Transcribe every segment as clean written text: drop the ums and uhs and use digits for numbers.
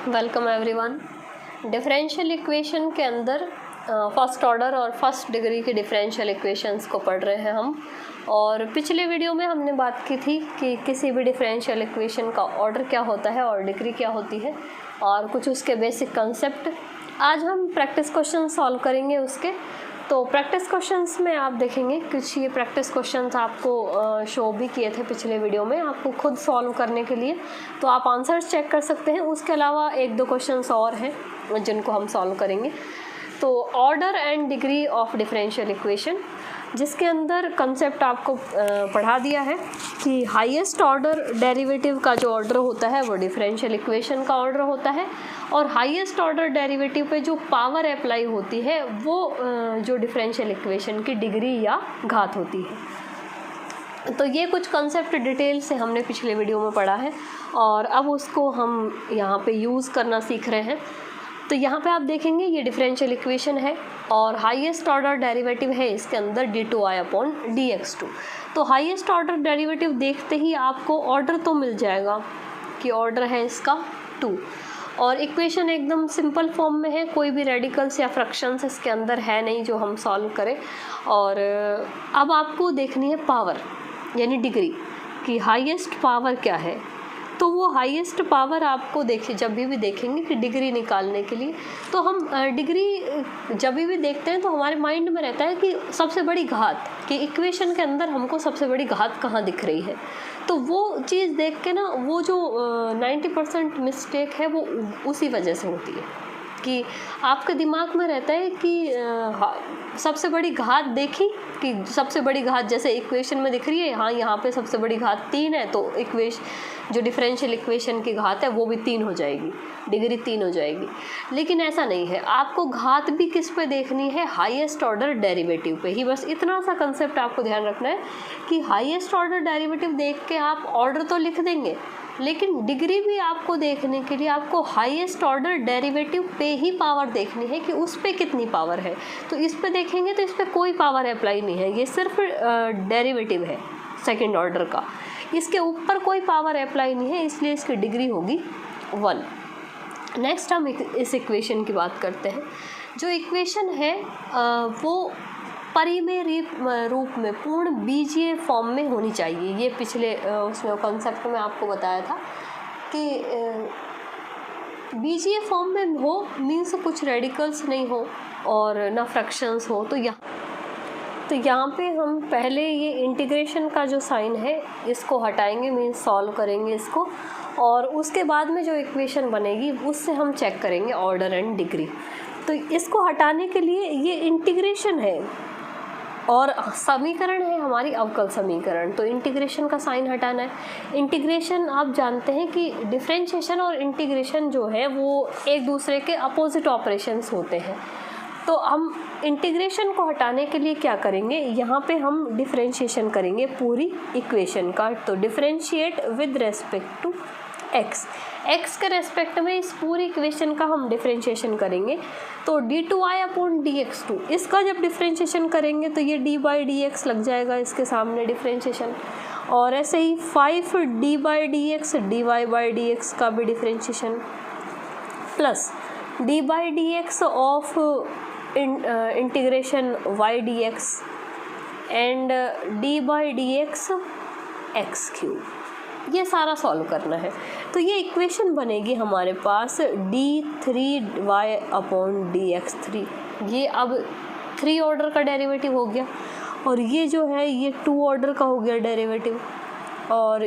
Welcome everyone. Differential equation के अंदर first order और फर्स्ट डिग्री के डिफरेंशियल इक्वेशंस को पढ़ रहे हैं हम। और पिछले वीडियो में हमने बात की थी कि किसी भी डिफरेंशियल इक्वेशन का ऑर्डर क्या होता है और डिग्री क्या होती है और कुछ उसके बेसिक कंसेप्ट। आज हम प्रैक्टिस क्वेश्चन सॉल्व करेंगे उसके। तो प्रैक्टिस क्वेश्चंस में आप देखेंगे कुछ ये प्रैक्टिस क्वेश्चंस आपको शो भी किए थे पिछले वीडियो में आपको खुद सॉल्व करने के लिए, तो आप आंसर्स चेक कर सकते हैं। उसके अलावा एक दो क्वेश्चंस और हैं जिनको हम सॉल्व करेंगे। तो order and degree of differential equation, जिसके अंदर कंसेप्ट आपको पढ़ा दिया है कि हाईएस्ट ऑर्डर डेरिवेटिव का जो ऑर्डर होता है वो डिफरेंशियल इक्वेशन का ऑर्डर होता है, और हाईएस्ट ऑर्डर डेरिवेटिव पे जो पावर अप्लाई होती है वो जो डिफरेंशियल इक्वेशन की डिग्री या घात होती है। तो ये कुछ कंसेप्ट डिटेल से हमने पिछले वीडियो में पढ़ा है और अब उसको हम यहाँ पे यूज़ करना सीख रहे हैं। तो यहाँ पे आप देखेंगे ये डिफरेंशियल इक्वेशन है और हाईएस्ट ऑर्डर डेरिवेटिव है इसके अंदर d2i/dx2। तो हाईएस्ट ऑर्डर डेरिवेटिव देखते ही आपको ऑर्डर तो मिल जाएगा कि ऑर्डर है इसका 2, और इक्वेशन एकदम सिंपल फॉर्म में है, कोई भी रेडिकल्स या फ्रैक्शंस इसके अंदर है नहीं जो हम सॉल्व करें। और अब आपको देखनी है पावर यानी डिग्री कि हाईएस्ट पावर क्या है। तो वो हाईएस्ट पावर आपको देखिए जब भी देखेंगे कि डिग्री निकालने के लिए, तो हम डिग्री जब भी देखते हैं तो हमारे माइंड में रहता है कि सबसे बड़ी घात, कि इक्वेशन के अंदर हमको सबसे बड़ी घात कहाँ दिख रही है। तो वो चीज़ देख के ना वो जो 90% मिस्टेक है वो उसी वजह से होती है कि आपके दिमाग में रहता है कि सबसे बड़ी घात देखी कि सबसे बड़ी घात जैसे इक्वेशन में दिख रही है, हाँ यहाँ पे सबसे बड़ी घात 3 है, तो जो डिफरेंशियल इक्वेशन की घात है वो भी 3 हो जाएगी, डिग्री 3 हो जाएगी। लेकिन ऐसा नहीं है, आपको घात भी किस पे देखनी है, हाईएस्ट ऑर्डर डेरिवेटिव पे ही। बस इतना सा कंसेप्ट आपको ध्यान रखना है कि हाईएस्ट ऑर्डर डेरिवेटिव देख के आप ऑर्डर तो लिख देंगे, लेकिन डिग्री भी आपको देखने के लिए आपको हाईएस्ट ऑर्डर डेरिवेटिव पे ही पावर देखनी है कि उस पे कितनी पावर है। तो इस पे देखेंगे तो इस पे कोई पावर अप्लाई नहीं है, ये सिर्फ डेरिवेटिव है सेकंड ऑर्डर का, इसके ऊपर कोई पावर अप्लाई नहीं है, इसलिए इसकी डिग्री होगी 1। नेक्स्ट हम इस इक्वेशन की बात करते हैं। जो इक्वेशन है वो परिमेय रूप में पूर्ण बीजीय फॉर्म में होनी चाहिए। ये पिछले उसमें कॉन्सेप्ट में आपको बताया था कि बीजीय फॉर्म में हो मीन्स कुछ रेडिकल्स नहीं हो और ना फ्रैक्शंस हो। तो यहाँ पे हम पहले ये इंटीग्रेशन का जो साइन है इसको हटाएंगे, मीन्स सॉल्व करेंगे इसको, और उसके बाद में जो इक्वेशन बनेगी उससे हम चेक करेंगे ऑर्डर एंड डिग्री। तो इसको हटाने के लिए ये इंटीग्रेशन है और समीकरण है हमारी अवकल समीकरण, तो इंटीग्रेशन का साइन हटाना है। इंटीग्रेशन आप जानते हैं कि डिफरेंशिएशन और इंटीग्रेशन जो है वो एक दूसरे के अपोजिट ऑपरेशंस होते हैं। तो हम इंटीग्रेशन को हटाने के लिए क्या करेंगे, यहाँ पे हम डिफरेंशिएशन करेंगे पूरी इक्वेशन का। तो differentiate with respect to x के रेस्पेक्ट में इस पूरी इक्वेशन का हम डिफरेंशिएशन करेंगे। तो d2i/dx2 इसका जब डिफरेंशिएशन करेंगे तो ये d/dx लग जाएगा इसके सामने डिफरेंशिएशन, और ऐसे ही 5d/dx dy/dx का भी differentiation, plus d/dx of integration y dx and d/dx x3, ये सारा सॉल्व करना है। तो ये इक्वेशन बनेगी हमारे पास d3y/dx3। ये अब 3 ऑर्डर का डेरिवेटिव हो गया, और ये जो है ये 2 ऑर्डर का हो गया डेरिवेटिव, और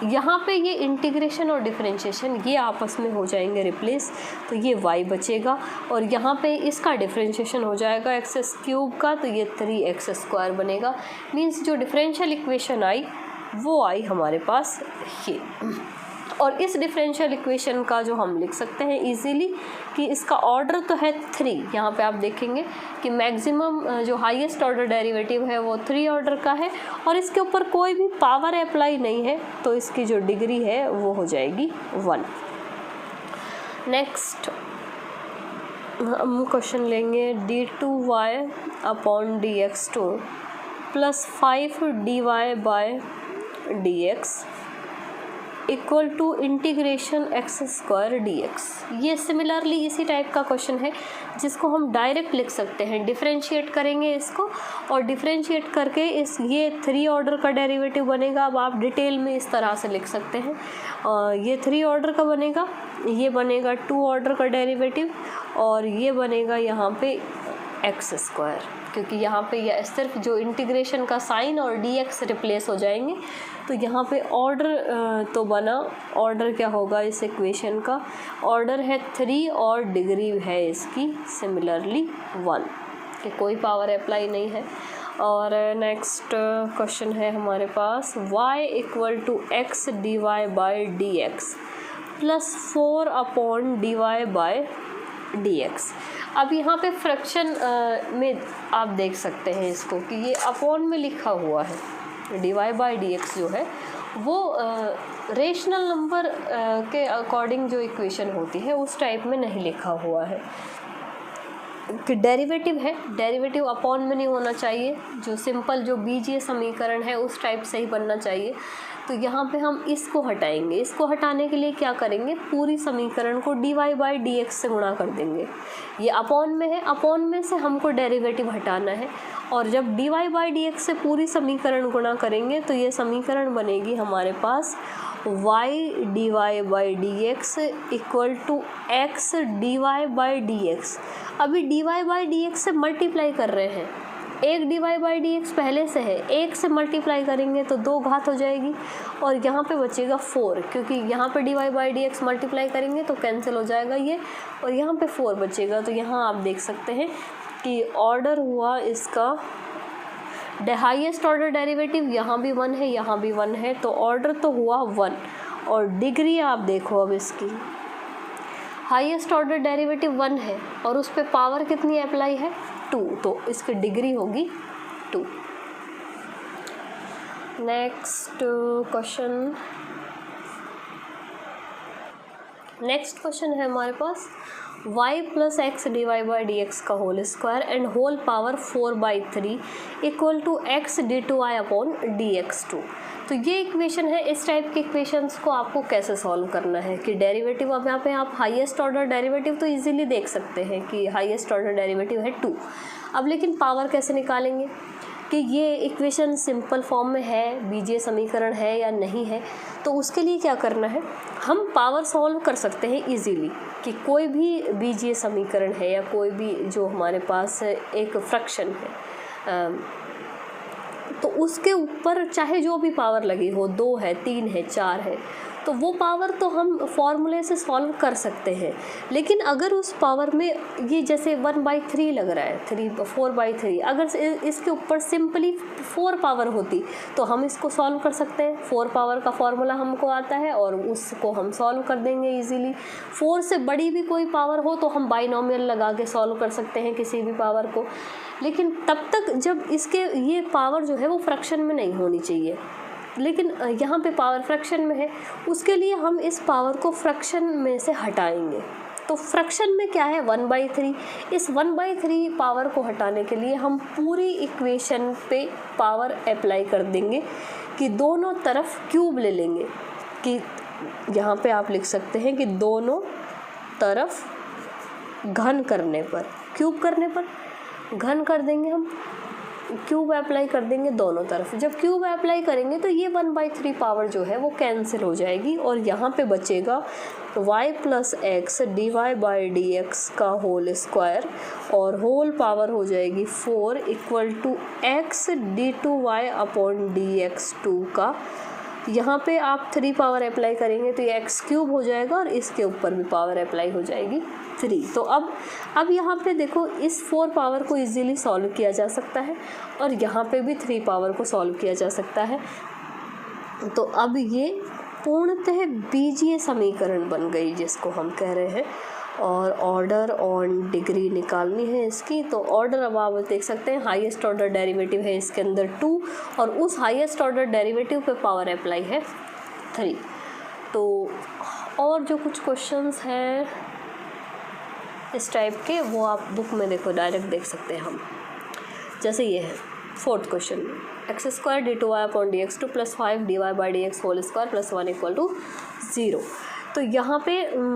यहाँ पे ये इंटीग्रेशन और डिफरेंशिएशन ये आपस में हो जाएंगे रिप्लेस। तो ये y बचेगा और यहाँ पे इसका डिफरेंशिएशन हो जाएगा x³ का, तो ये 3x² बनेगा। मीन्स जो डिफरेंशियल इक्वेशन आई वो आई हमारे पास ये। और इस डिफरेंशियल इक्वेशन का जो हम लिख सकते हैं इजीली कि इसका ऑर्डर तो है 3। यहाँ पे आप देखेंगे कि मैक्सिमम जो हाईएस्ट ऑर्डर डेरिवेटिव है वो 3 ऑर्डर का है और इसके ऊपर कोई भी पावर अप्लाई नहीं है, तो इसकी जो डिग्री है वो हो जाएगी 1। नेक्स्ट हम क्वेश्चन लेंगे d2y/dx2 + 5dy/dx equal to integration x square d x. ये सिमिलरली इसी टाइप का क्वेश्चन है जिसको हम डायरेक्ट लिख सकते हैं, डिफरेंशिएट करेंगे इसको और डिफरेंशिएट करके इस ये 3 ऑर्डर का डेरिवेटिव बनेगा। अब आप डिटेल में इस तरह से लिख सकते हैं, ये 3 ऑर्डर का बनेगा, ये बनेगा 2 ऑर्डर का डेरिवेटिव और ये बनेगा यहाँ पे एक्स स्क्वायर, क्योंकि यहाँ पे यह सिर्फ जो इंटीग्रेशन का साइन और डी एक्स रिप्लेस हो जाएंगे। तो यहाँ पे ऑर्डर तो बना, ऑर्डर क्या होगा इस इक्वेशन का, ऑर्डर है 3 और डिग्री है इसकी सिमिलरली 1, कि कोई पावर अप्लाई नहीं है। और नेक्स्ट क्वेश्चन है हमारे पास y equal to x D Y by D x plus 4 upon d Y by D x. अब यहाँ पे फ्रैक्शन में आप देख सकते हैं इसको कि ये अपॉन में लिखा हुआ है, d Y by D x जो है वो रेशनल नंबर के अकॉर्डिंग जो इक्वेशन होती है उस टाइप में नहीं लिखा हुआ है कि डेरिवेटिव है, डेरिवेटिव अपॉन में नहीं होना चाहिए, जो सिंपल जो बीजीय समीकरण है उस टाइप से ही बनना चाहिए। तो यहाँ पे हम इसको हटाएंगे, इसको हटाने के लिए क्या करेंगे, पूरी समीकरण को d Y by D x से गुणा कर देंगे। ये अपॉन में है, अपॉन में से हमको डेरिवेटिव हटाना है और जब d Y by D x से पूरी समीकरण गुणा करेंगे तो ये समीकरण बनेगी हमारे पास y D Y by D X equal to x D Y by D X. अभी D Y by D x से मल्टीप्लाई कर रहे हैं, एक D Y by D X पहले से है, एक से मल्टीप्लाई करेंगे तो 2 घात हो जाएगी और यहाँ पे बचेगा 4, क्योंकि यहाँ पे d Y by D x multiply करेंगे तो कैंसिल हो जाएगा ये और यहाँ पे 4 बचेगा। तो यहाँ आप देख सकते हैं कि ऑर्डर हुआ इसका हाईएस्ट ऑर्डर डेरिवेटिव, यहाँ भी 1 है, यहाँ भी 1 है, तो ऑर्डर तो हुआ 1 और डिग्री आप देखो अब इसकी, हाईएस्ट ऑर्डर डेरिवेटिव 1 है और उस पर पावर कितनी अप्लाई है 2, तो इसकी डिग्री होगी 2। नेक्स्ट क्वेश्चन है हमारे पास y plus x D Y by D x का whole square and whole power 4/3 equal to x D to I upon D x 2। तो ये इक्वेशन है, इस टाइप के इक्वेशंस को आपको कैसे सॉल्व करना है कि डेरिवेटिव, अब यहाँ पे आप हाईएस्ट ऑर्डर डेरिवेटिव तो इजीली देख सकते हैं कि हाईएस्ट ऑर्डर डेरिवेटिव है 2। अब लेकिन पावर कैसे निकालेंगे कि ये इक्वेशन सिंपल फॉर्म में है, बीजीय समीकरण है या नहीं है, तो उसके लिए क्या करना है, हम पावर सॉल्व कर सकते हैं इजीली कि कोई भी बीजीय समीकरण है या कोई भी जो हमारे पास एक फ्रैक्शन है तो उसके ऊपर चाहे जो भी पावर लगी हो, 2 है, 3 है, 4 है, तो वो पावर तो हम फॉर्मूले से सॉल्व कर सकते हैं। लेकिन अगर उस पावर में ये जैसे 1/3 लग रहा है, 4/3, अगर इसके ऊपर सिंपली 4 पावर होती तो हम इसको सॉल्व कर सकते हैं। 4 पावर का फॉर्मूला हमको आता है और उसको हम सॉल्व कर देंगे इजीली। 4 से बड़ी भी कोई पावर हो तो हम बाइनोमियल लगा के सॉल्व कर सकते हैं किसी भी पावर को, लेकिन तब तक जब इसके ये पावर जो है वो फ्रैक्शन में नहीं होनी चाहिए। लेकिन यहाँ पे पावर फ्रैक्शन में है, उसके लिए हम इस पावर को फ्रैक्शन में से हटाएंगे। तो फ्रैक्शन में क्या है 1/3, इस 1/3 पावर को हटाने के लिए हम पूरी इक्वेशन पे पावर अप्लाई कर देंगे कि दोनों तरफ क्यूब ले लेंगे, कि यहाँ पे आप लिख सकते हैं कि दोनों तरफ घन करने पर, क्यूब करने पर घन कर देंगे, हम क्यूब अप्लाई कर देंगे दोनों तरफ। जब क्यूब अप्लाई करेंगे तो ये 1/3 पावर जो है वो कैंसिल हो जाएगी और यहाँ पे बचेगा y plus x D Y by D x का होल स्क्वायर और होल पावर हो जाएगी 4 equal to x D two y upon D x 2 का। यहाँ पे आप 3 पावर अप्लाई करेंगे तो ये x क्यूब हो जाएगा और इसके ऊपर भी पावर अप्लाई हो जाएगी 3। तो अब यहाँ पे देखो इस 4 पावर को इजीली सॉल्व किया जा सकता है और यहाँ पे भी 3 पावर को सॉल्व किया जा सकता है। तो अब ये पूर्णतः बीजीय समीकरण बन गई जिसको हम कह रहे हैं, और ऑर्डर ऑन डिग्री निकालनी है इसकी। तो ऑर्डर अब आप देख सकते हैं हाईएस्ट ऑर्डर डेरिवेटिव है इसके अंदर 2 और उस हाईएस्ट ऑर्डर डेरिवेटिव पे पावर अप्लाई है 3। तो और जो कुछ क्वेश्चंस हैं इस टाइप के वो आप बुक में देखो, डायरेक्ट देख सकते हैं हम। जैसे ये है 4th क्वेश्चन में x square d two y upon D x two plus 5 d Y by D x whole square plus 1 equal to 0। तो यहाँ पे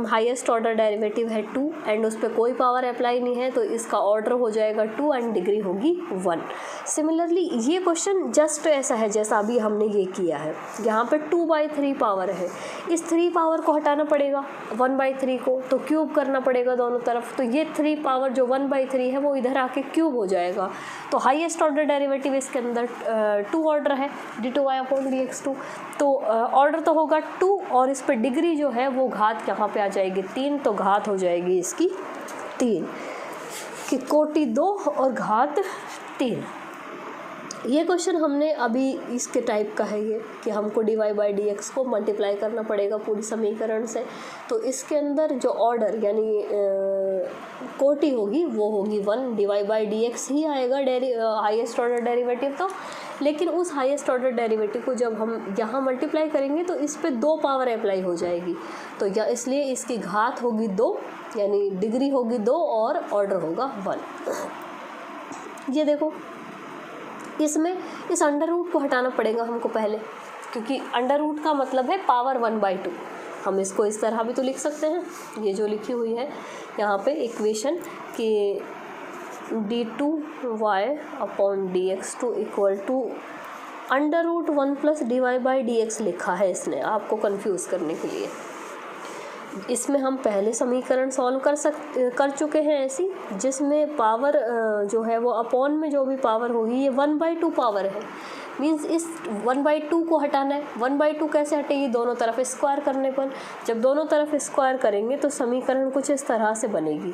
हाईएस्ट ऑर्डर डेरिवेटिव है 2 एंड उस पर कोई पावर अप्लाई नहीं है, तो इसका ऑर्डर हो जाएगा 2 एंड डिग्री होगी 1। सिमिलरली ये क्वेश्चन जस्ट ऐसा है जैसा अभी हमने ये किया है। यहाँ पे 2/3 पावर है, इस 3 पावर को हटाना पड़ेगा 1/3 को, तो क्यूब करना पड़ेगा दोनों तरफ। तो ये 3 पावर जो 1/3 है वो इधर आके क्यूब हो जाएगा। तो हाईएस्ट ऑर्डर डेरिवेटिव इसके अंदर 2 ऑर्डर है d2y अपॉन dx2, तो ऑर्डर तो होगा 2 और इस पर डिग्री जो है वो घात यहाँ पे आ जाएगी 3, तो घात हो जाएगी इसकी 3 कि कोटि 2 और घात 3। ये क्वेश्चन हमने अभी इसके टाइप का है ये कि हमको dy बाई डी एक्स को मल्टीप्लाई करना पड़ेगा पूरी समीकरण से। तो इसके अंदर जो ऑर्डर यानी कोटि होगी वो होगी 1, dy बाई डी एक्स ही आएगा हाईएस्ट ऑर्डर डेरिवेटिव। तो लेकिन उस हाईएस्ट ऑर्डर डेरिवेटिव को जब हम यहाँ मल्टीप्लाई करेंगे तो इस पे 2 पावर अप्लाई हो जाएगी, तो या इसलिए इसकी घात होगी 2 यानी डिग्री होगी 2 और ऑर्डर होगा 1। ये देखो इसमें इस अंडर रूट को हटाना पड़ेगा हमको पहले, क्योंकि अंडर रूट का मतलब है पावर 1/2। हम इसको इस तरह भी तो लिख सकते हैं, ये जो लिखी हुई है यहाँ पे इक्वेशन कि d2y upon dx2 equal to under root 1 plus dy by D x लिखा है इसने आपको कंफ्यूज करने के लिए। इसमें हम पहले समीकरण सॉल्व कर चुके हैं ऐसी, जिसमें पावर जो है वो अपॉन में जो भी पावर होगी ये 1/2 पावर है। मीन्स इस 1/2 को हटाना है। 1/2 कैसे हटेगी? दोनों तरफ स्क्वायर करने पर। जब दोनों तरफ स्क्वायर करेंगे तो समीकरण कुछ इस तरह से बनेगी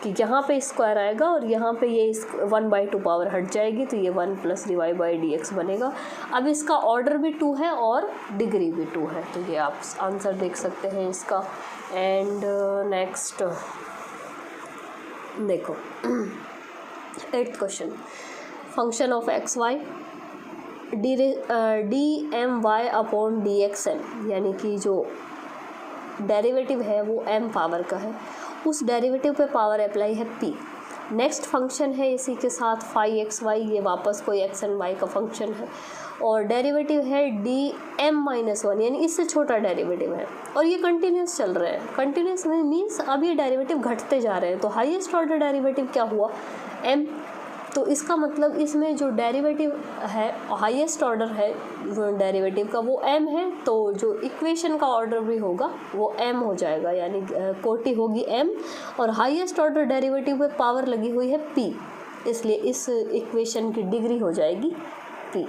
कि यहाँ पे स्क्वायर आएगा और यहाँ पे ये 1/2 पावर हट जाएगी, तो ये 1 plus dy by D x बनेगा। अब इसका ऑर्डर भी 2 है और डिग्री भी 2 है, तो ये आप आंसर देख सकते हैं इसका। एंड नेक्स्ट देखो 8th question, function of x y d m y upon D x m, यानी कि जो डेरिवेटिव है वो m पावर का है, उस डेरिवेटिव पे पावर अप्लाई है p। नेक्स्ट फंक्शन है इसी के साथ फाई एक्स वाई, ये वापस कोई x एंड y का फंक्शन है, और डेरिवेटिव है dm-1 यानी इससे छोटा डेरिवेटिव है, और ये कंटिन्यूस चल रहा है। कंटिन्यूस मीन्स अब ये डेरिवेटिव घटते जा रहे हैं, तो हाईएस्ट ऑर्डर डेरिवेटिव क्या हुआ? m। तो इसका मतलब इसमें जो डेरिवेटिव है हाईएस्ट ऑर्डर है डेरिवेटिव का वो m है, तो जो इक्वेशन का ऑर्डर भी होगा वो m हो जाएगा, यानी कोटि होगी m और हाईएस्ट ऑर्डर डेरिवेटिव पे पावर लगी हुई है p, इसलिए इस इक्वेशन की डिग्री हो जाएगी p।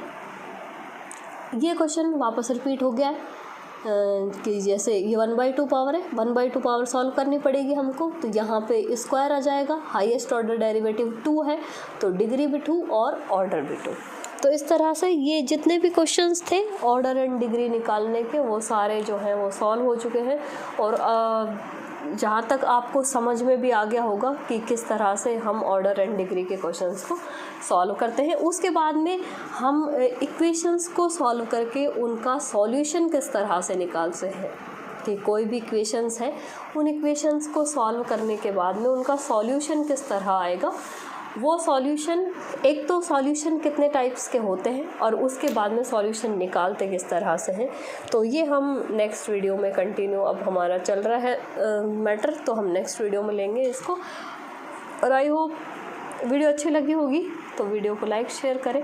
ये क्वेश्चन वापस रिपीट हो गया है कि जैसे ये 1/2 पावर है, 1/2 पावर सॉल्व करनी पड़ेगी हमको, तो यहाँ पे स्क्वायर आ जाएगा। हाईएस्ट ऑर्डर डेरिवेटिव 2 है, तो डिग्री भी 2 और ऑर्डर भी 2। तो इस तरह से ये जितने भी क्वेश्चंस थे ऑर्डर एंड डिग्री निकालने के वो सारे जो हैं वो सॉल्व हो चुके हैं। और जहाँ तक आपको समझ में भी आ गया होगा कि किस तरह से हम ऑर्डर एंड डिग्री के क्वेश्चंस को सॉल्व करते हैं। उसके बाद में हम इक्वेशंस को सॉल्व करके उनका सॉल्यूशन किस तरह से निकालते हैं कि कोई भी इक्वेशंस है उन इक्वेशंस को सॉल्व करने के बाद में उनका सॉल्यूशन किस तरह आएगा। वो सॉल्यूशन, एक तो सॉल्यूशन कितने टाइप्स के होते हैं और उसके बाद में सॉल्यूशन निकालते किस तरह से हैं, तो ये हम नेक्स्ट वीडियो में कंटिन्यू, अब हमारा चल रहा है मैटर, तो हम नेक्स्ट वीडियो में लेंगे इसको। और आई होप वीडियो अच्छी लगी होगी, तो वीडियो को लाइक शेयर करें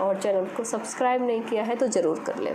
और चैनल को सब्सक्राइब नहीं किया है तो ज़रूर कर लें।